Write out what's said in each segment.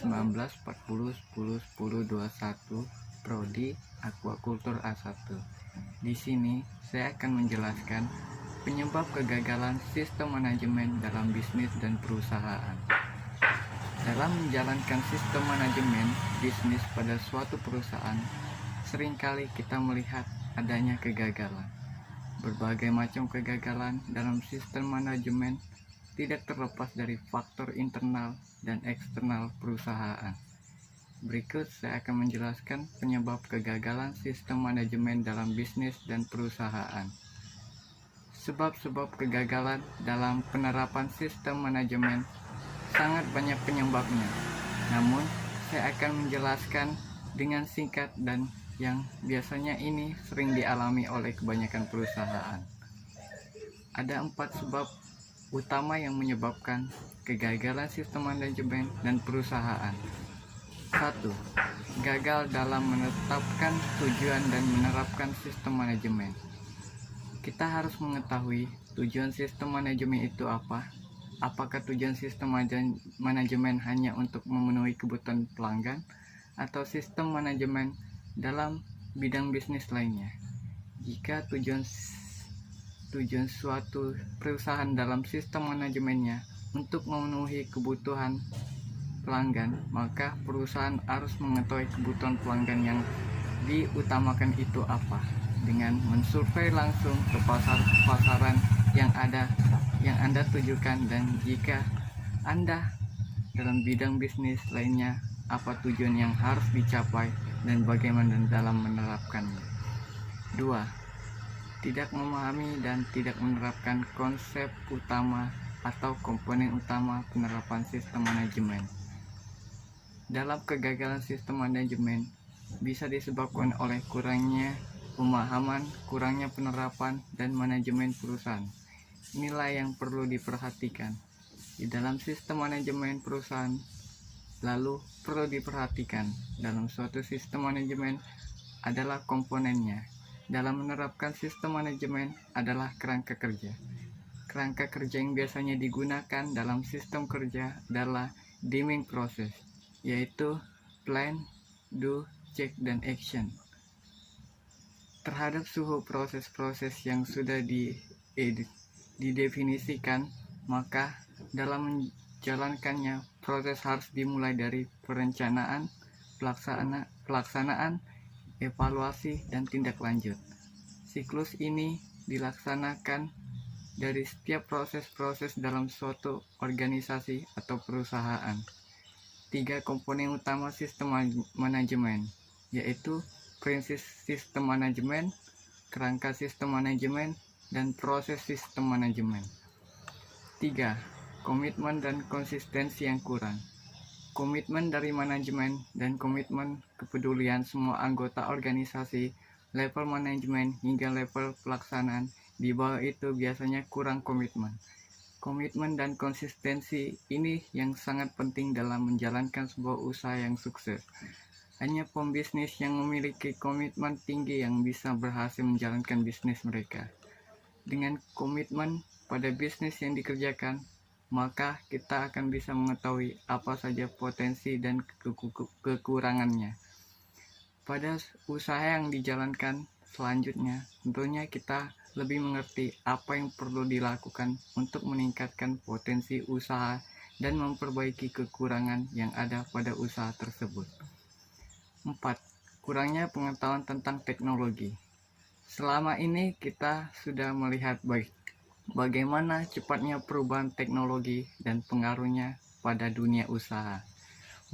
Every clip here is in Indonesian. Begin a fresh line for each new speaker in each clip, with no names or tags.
1940-10-10-21 Prodi Aquaculture A1. Di sini saya akan menjelaskan penyebab kegagalan sistem manajemen dalam bisnis dan perusahaan. Dalam menjalankan sistem manajemen bisnis pada suatu perusahaan, seringkali kita melihat adanya kegagalan. Berbagai macam kegagalan dalam sistem manajemen tidak terlepas dari faktor internal dan eksternal perusahaan. Berikut saya akan menjelaskan penyebab kegagalan sistem manajemen dalam bisnis dan perusahaan. Sebab-sebab kegagalan dalam penerapan sistem manajemen sangat banyak penyebabnya. Namun, saya akan menjelaskan dengan singkat dan yang biasanya ini sering dialami oleh kebanyakan perusahaan. Ada 4 sebab utama yang menyebabkan kegagalan sistem manajemen dan perusahaan. 1. Gagal dalam menetapkan tujuan dan menerapkan sistem manajemen. Kita harus mengetahui tujuan sistem manajemen itu apa. Apakah tujuan sistem manajemen hanya untuk memenuhi kebutuhan pelanggan atau sistem manajemen dalam bidang bisnis lainnya? Jika tujuan suatu perusahaan dalam sistem manajemennya untuk memenuhi kebutuhan pelanggan, maka perusahaan harus mengetahui kebutuhan pelanggan yang diutamakan itu apa, dengan mensurvei langsung ke pasaran yang Anda tujukan, dan jika Anda dalam bidang bisnis lainnya, apa tujuan yang harus dicapai dan bagaimana dalam menerapkannya. 2. Tidak memahami dan tidak menerapkan konsep utama atau komponen utama penerapan sistem manajemen. Dalam kegagalan sistem manajemen bisa disebabkan oleh kurangnya pemahaman, kurangnya penerapan dan manajemen perusahaan. Inilah yang perlu diperhatikan di dalam sistem manajemen perusahaan. Lalu perlu diperhatikan dalam suatu sistem manajemen adalah komponennya. Dalam menerapkan sistem manajemen adalah kerangka kerja. Kerangka kerja yang biasanya digunakan dalam sistem kerja adalah Deming Process, yaitu plan, do, check, dan action. Terhadap suhu proses-proses yang sudah didefinisikan, maka dalam menjalankannya proses harus dimulai dari perencanaan, pelaksanaan, evaluasi, dan tindak lanjut. Siklus ini dilaksanakan dari setiap proses-proses dalam suatu organisasi atau perusahaan. 3 komponen utama sistem manajemen, yaitu prinsip sistem manajemen, kerangka sistem manajemen, dan proses sistem manajemen. 3. Komitmen dan konsistensi yang kurang. Komitmen dari manajemen dan komitmen kepedulian semua anggota organisasi, level manajemen hingga level pelaksanaan di bawah itu biasanya kurang komitmen. Komitmen dan konsistensi ini yang sangat penting dalam menjalankan sebuah usaha yang sukses. Hanya pembisnis yang memiliki komitmen tinggi yang bisa berhasil menjalankan bisnis mereka. Dengan komitmen pada bisnis yang dikerjakan, maka kita akan bisa mengetahui apa saja potensi dan kekurangannya. Pada usaha yang dijalankan selanjutnya, tentunya kita lebih mengerti apa yang perlu dilakukan untuk meningkatkan potensi usaha dan memperbaiki kekurangan yang ada pada usaha tersebut. 4. Kurangnya pengetahuan tentang teknologi. Selama ini kita sudah melihat bagaimana cepatnya perubahan teknologi dan pengaruhnya pada dunia usaha.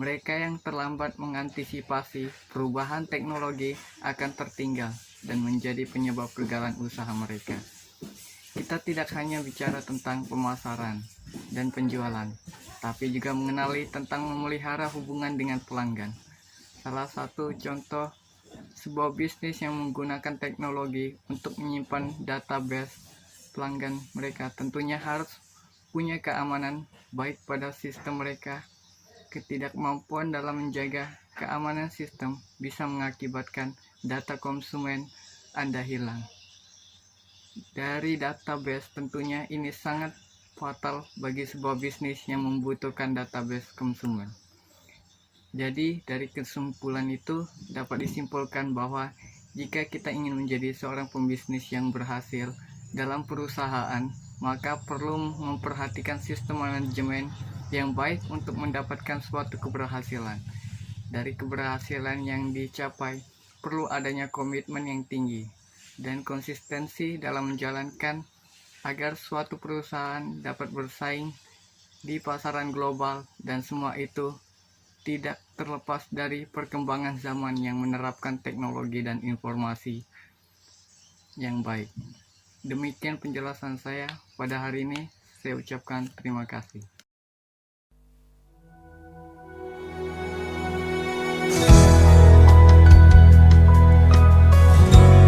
Mereka yang terlambat mengantisipasi perubahan teknologi akan tertinggal dan menjadi penyebab kegagalan usaha mereka. Kita tidak hanya bicara tentang pemasaran dan penjualan, tapi juga mengenali tentang memelihara hubungan dengan pelanggan. Salah satu contoh sebuah bisnis yang menggunakan teknologi untuk menyimpan database pelanggan mereka tentunya harus punya keamanan baik pada sistem mereka. Ketidakmampuan dalam menjaga keamanan sistem bisa mengakibatkan data konsumen Anda hilang. Dari database tentunya ini sangat fatal bagi sebuah bisnis yang membutuhkan database konsumen. Jadi dari kesimpulan itu dapat disimpulkan bahwa jika kita ingin menjadi seorang pembisnis yang berhasil dalam perusahaan, maka perlu memperhatikan sistem manajemen yang baik untuk mendapatkan suatu keberhasilan. Dari keberhasilan yang dicapai, perlu adanya komitmen yang tinggi dan konsistensi dalam menjalankan agar suatu perusahaan dapat bersaing di pasaran global, dan semua itu tidak terlepas dari perkembangan zaman yang menerapkan teknologi dan informasi yang baik. Demikian penjelasan saya pada hari ini. Saya ucapkan terima kasih.